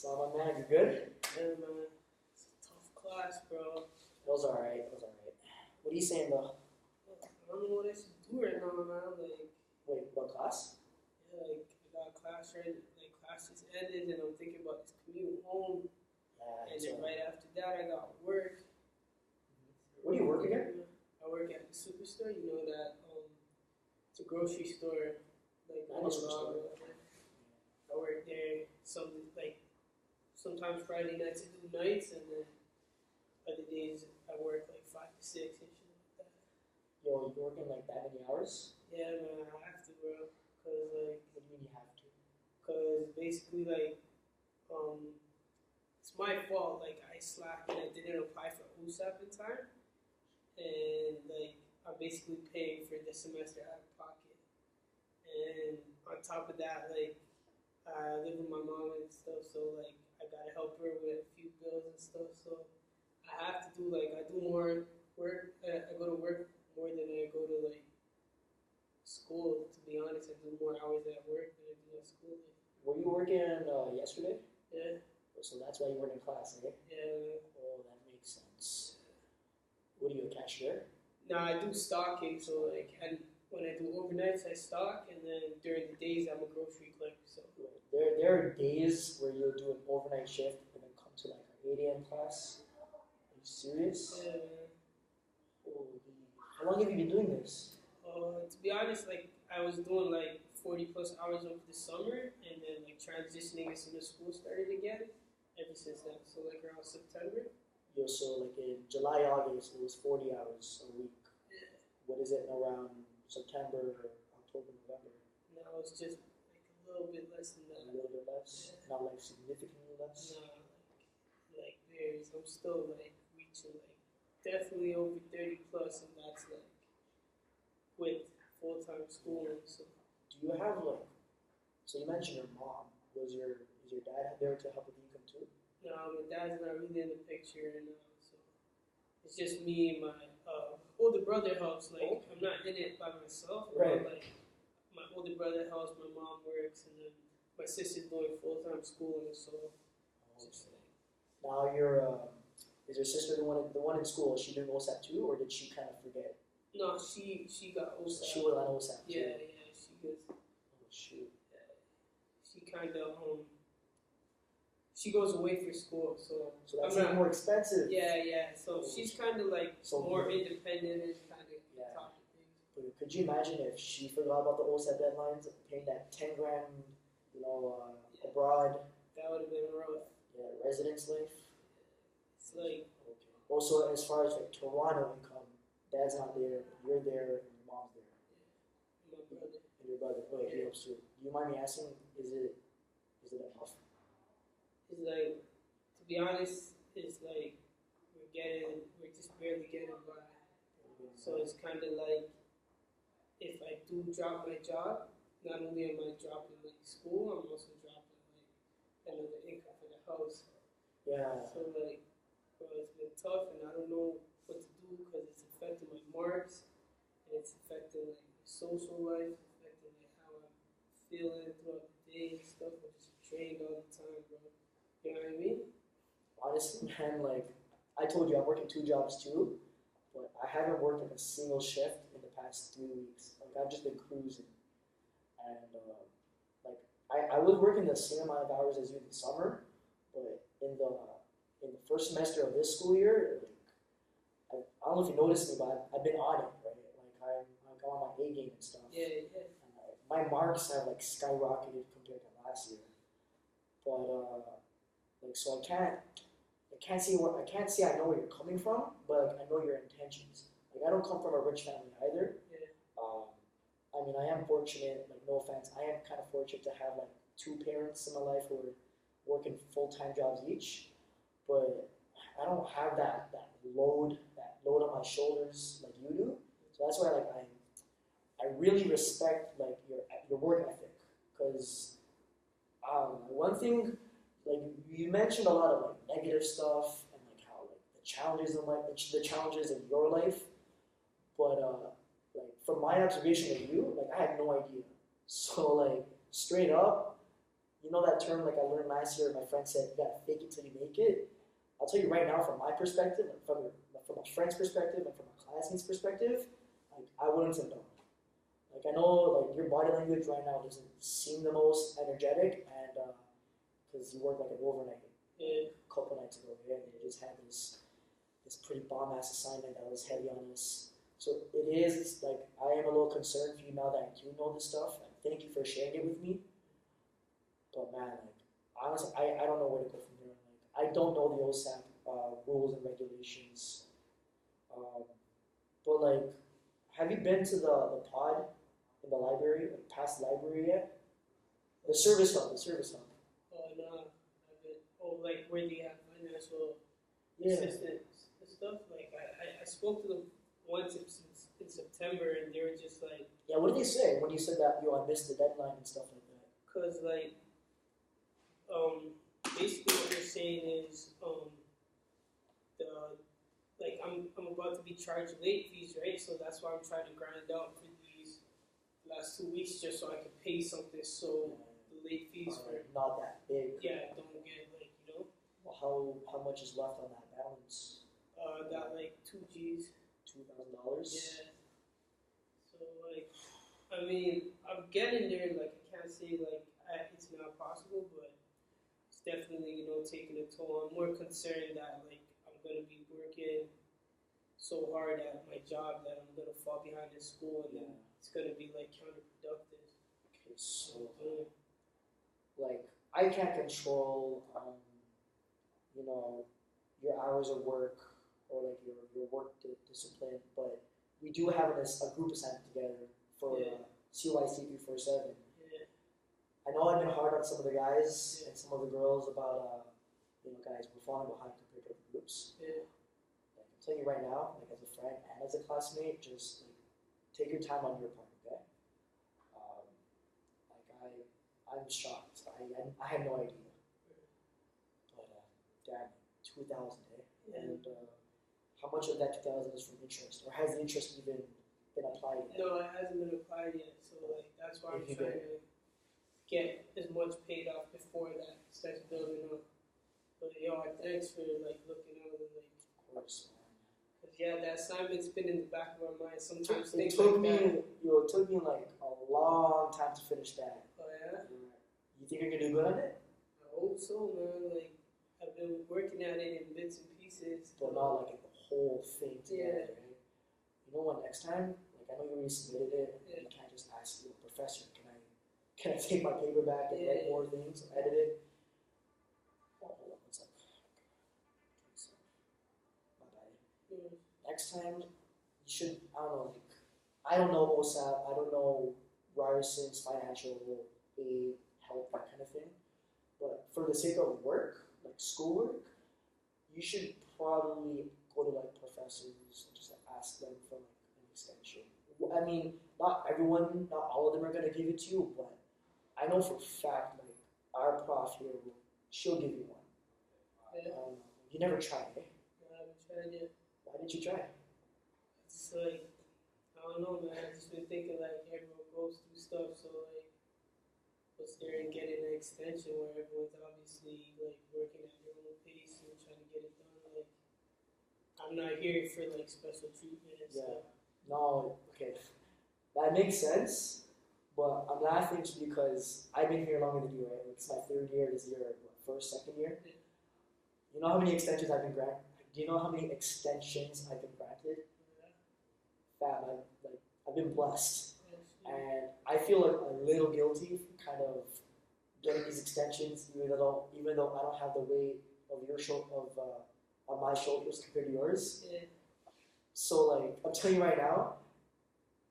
So my man, you good? Yeah, man. It's a tough class, bro. It was alright. It was alright. What are you saying though? I don't know what I should do right now, man. Like, Wait, what class? yeah, like I got class right, like class just ended, and I'm thinking about this commute home, Yeah. and then right after that, I got work. Where do you work again? I work at the superstore. You know that it's a grocery store. Like I know superstore. I work there. Sometimes Friday nights I do nights, and then other days I work like 5 to 6 and shit like that. Yo, you working like that many hours? Yeah, man, I have to, bro. Cause like, What do you mean you have to? cause basically like, it's my fault. Like I slacked and I didn't apply for USAP in time, and like I'm basically paying for the semester out of pocket. And on top of that, like I live with my mom and stuff, so like I gotta help her with a few bills and stuff. So I have to do like I do more work. I go to work more than I go to like school. To be honest, I do more hours at work than I do at school. Were you working yesterday? Yeah, So that's why you weren't in class, eh? yeah. Oh, that makes sense. What are you, a cashier? No, I do stocking. So like, and when I do overnights, I stock, and then during the days, I'm a grocery clerk. So There are days where you'll do an overnight shift and then come to like an 8 a.m. class. Are you serious? yeah, man. Holy. How long have you been doing this? To be honest, like I was doing like 40 plus hours over the summer, and then like transitioning as soon as school started again. Ever since then, so like around September. Yo, so like in July, August, it was 40 hours a week. Yeah. What is it around September, October, November? Now it's just like a little bit less than A that. little bit less? Yeah. Not like significantly less? Nah, like varies. I'm still like reaching like definitely over 30 plus, and that's like with full time schooling. So Do you have like, so you mentioned your mom. Is your dad there to help with the income too? no, my dad's not really in the picture, and so it's just me and my older brother helps. Like I'm not in it by myself. Right. But, like my older brother helps. My mom works, and then my sister's doing full time schooling. So just like. Now is your sister the one in school? Is she doing OSAP too, or did she kind of forget? No, she got OSAP. She was on OSAP too. Yeah, she goes. Oh shoot. She kind of she goes away for school, so So that's I'm even not. more expensive. Yeah. So she's kind of like So more independent and kind of Yeah. top of things. But could you imagine if she forgot about the OSAP deadlines, paying that 10 grand, Yeah. abroad, That would have been rough. residence life? It's like Okay. Also, as far as like Toronto income, dad's not there, you're there, and your mom's there, my brother. and your brother. Oh, he helps too. Do you mind me asking? Is it enough? It's like, to be honest, it's like we're just barely getting by. So it's kind of like if I do drop my job, not only am I dropping like school, I'm also dropping like another income for the house. Yeah. So like, bro, it's been tough, and I don't know what to do because it's affecting my marks, and it's affecting like my social life, it's affecting like how I'm feeling throughout the day and stuff. I'm just drained all the time, bro. You know what I mean? Honestly, man, like I told you, I'm working 2 jobs too, but I haven't worked like a single shift in the past 3 weeks. Like I've just been cruising, and like I was working the same amount of hours as you in the summer, but in the first semester of this school year, like I don't know if you noticed me, but I've been on it, right? Like I'm on my A game and stuff. Yeah. And, my marks have like skyrocketed compared to last year, but like so I can't see I know where you're coming from, but like, I know your intentions. Like I don't come from a rich family either. Yeah. I mean I am fortunate, like no offense, I am kind of fortunate to have like 2 parents in my life who are working full-time jobs each, but I don't have that load on my shoulders like you do. So that's why like I really respect like your work ethic, because one thing, like you mentioned a lot of like negative stuff and like how like the challenges in life, the challenges in your life, but like from my observation of you, like I had no idea. So like straight up, you know that term like I learned last year. My friend said you gotta fake it till you make it. I'll tell you right now, from my perspective, and from a friend's perspective, and from a classmate's perspective, like I wouldn't have done. Like I know, like your body language right now doesn't seem the most energetic, and because you worked like an overnight Yeah. a couple nights ago, right? And you just had this pretty bomb ass assignment that was heavy on us. So it is like I am a little concerned for you now that you know this stuff, and thank you for sharing it with me. But man, like honestly, I don't know where to go from here. Like I don't know the OSAP rules and regulations. Um, but like, have you been to the pod in the library, like past the library yet? The service hub, the service hub. Oh no, I've been. Oh, like where they have financial Yeah. assistance and stuff. Like I spoke to them once in September, and they were just like, Yeah, what did they say when you said that, yo, I missed the deadline and stuff like that? cause like basically what they're saying is the like I'm about to be charged late fees, right? So that's why I'm trying to grind out for these last 2 weeks just so I can pay something. So the late fees for Not that big. don't get like Well, how much is left on that balance? got like 2 G's. $2,000. Yeah. So like, I mean, I'm getting there. Like I can't say like it's not possible, but it's definitely taking a toll. I'm more concerned that like I'm gonna be working so hard at my job that I'm gonna fall behind in school, and then it's gonna be like counterproductive. Okay, so like I can't control, your hours of work or like your work discipline, but we do have a group assignment together for CYC 347. Yeah. I know I've been hard on some of the guys and some of the girls about, guys, we're falling behind compared to other groups. Yeah. Like, I'm telling you right now, like as a friend and as a classmate, just like take your time on your part, okay? I'm shocked. I had no idea. But damn, 2,000, eh? Yeah. And how much of that 2,000 is from interest, or has the interest even been applied yet? No, it hasn't been applied yet. So like that's why I'm If you trying to get as much paid off before that starts building up. But thanks for like looking out and like. Of course, man. Cause that assignment's been in the back of our mind. Sometimes It things took like me, that. it took me like a long time to finish that. Oh yeah. You think you're gonna do good on it? I hope so, man. Like I've been working at it in bits and pieces. But not like the whole thing together, Yeah. right? You know what? Next time, like I know you already submitted it, Yeah. you can't just ask the professor, can I take my paper back and write more things, edit it? Oh, hold on, what's up? My bad. Mm. Next time, you should, I don't know OSAP, I don't know Ryerson's financial aid, help, that kind of thing. But for the sake of work, like schoolwork, you should probably go to like professors and just like ask them for like an extension. I mean, not everyone, not all of them are gonna give it to you, but I know for a fact like our prof here, she'll give you one. Yeah. You never tried, eh? I haven't tried yet. Why didn't you try? It's like I don't know, man. I've just been thinking like everyone goes through stuff, so like what's there in getting an extension where everyone's obviously like working at their own pace and trying to get it done. Like I'm not here for like special treatment and stuff. No, okay. That makes sense, but I'm laughing just because I've been here longer than you, right? It's my third year, this year, first, second year. Yeah. You know how many extensions I've been granted? Do you know how many extensions I've been granted? Fam, I've been blessed. And I feel like a little guilty for kind of getting these extensions, even though I don't have the weight of your of my shoulders compared to yours. Yeah. So like I'm telling you right now,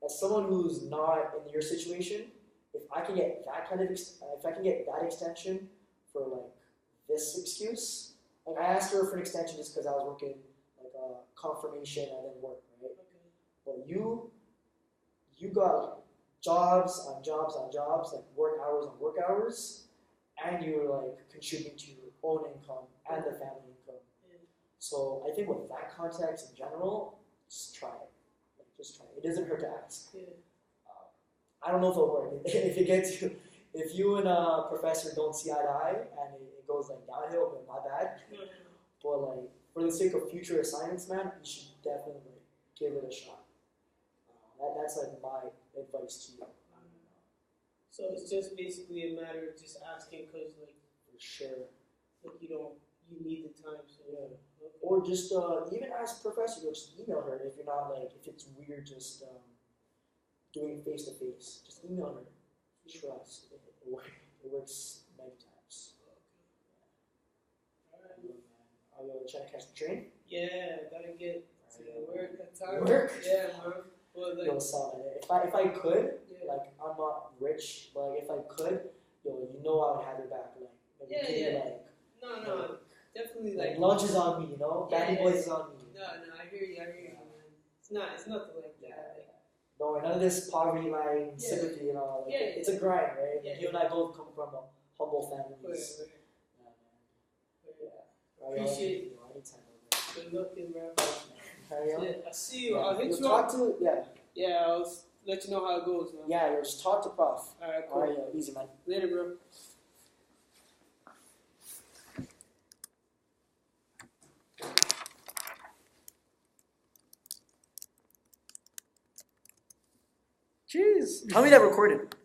as someone who's not in your situation, if I can get that kind of if I can get that extension for like this excuse, like I asked her for an extension just because I was working like a confirmation and then work, right? Okay. But you got jobs on jobs on jobs, like work hours on work hours, and you're like contributing to your own income and the family income. Yeah. So I think with that context in general, just try it. Like just try it. It doesn't hurt to ask. Yeah. I don't know if it'll work. If if you and a professor don't see eye to eye and it goes like downhill, then my bad. But like for the sake of future assignments, man, you should definitely like, give it a shot. That's like my advice to you. So it's just basically a matter of just asking because like For sure. like you need the time. So Yeah. Or just even ask professor, or just email her if you're not like if it's weird just doing face to face. Just email her. Trust. It works many times. Alright. Are you trying to catch the train? Yeah, gotta get to work at time. Work? Yeah, man. Well, like, Yo, son, if I could, yeah. like I'm not rich, but like if I could, yo, you know I would have your back. Like maybe Yeah, give me, yeah. like No, definitely like like. lunch is on me, you know? Yeah, Danny yeah, boys yeah. is on me. No, I hear you, man. It's nothing like that. Like, No, none of this poverty line Yeah. sympathy and all. Like, Yeah, it's a grind, right? Yeah. Like, you and I both come from humble wait, families. wait, Yeah, wait. man. Appreciate you. Anytime, bro. Good looking, bro. Hurry up. Yeah, I see you. Yeah. I'll hit You'll you talk up. to Yeah, I'll let you know how it goes, man. yeah. You'll just talk to Prof. Alright, cool. Alright, yo, easy, man. Later, bro. Jeez. Tell me that recorded.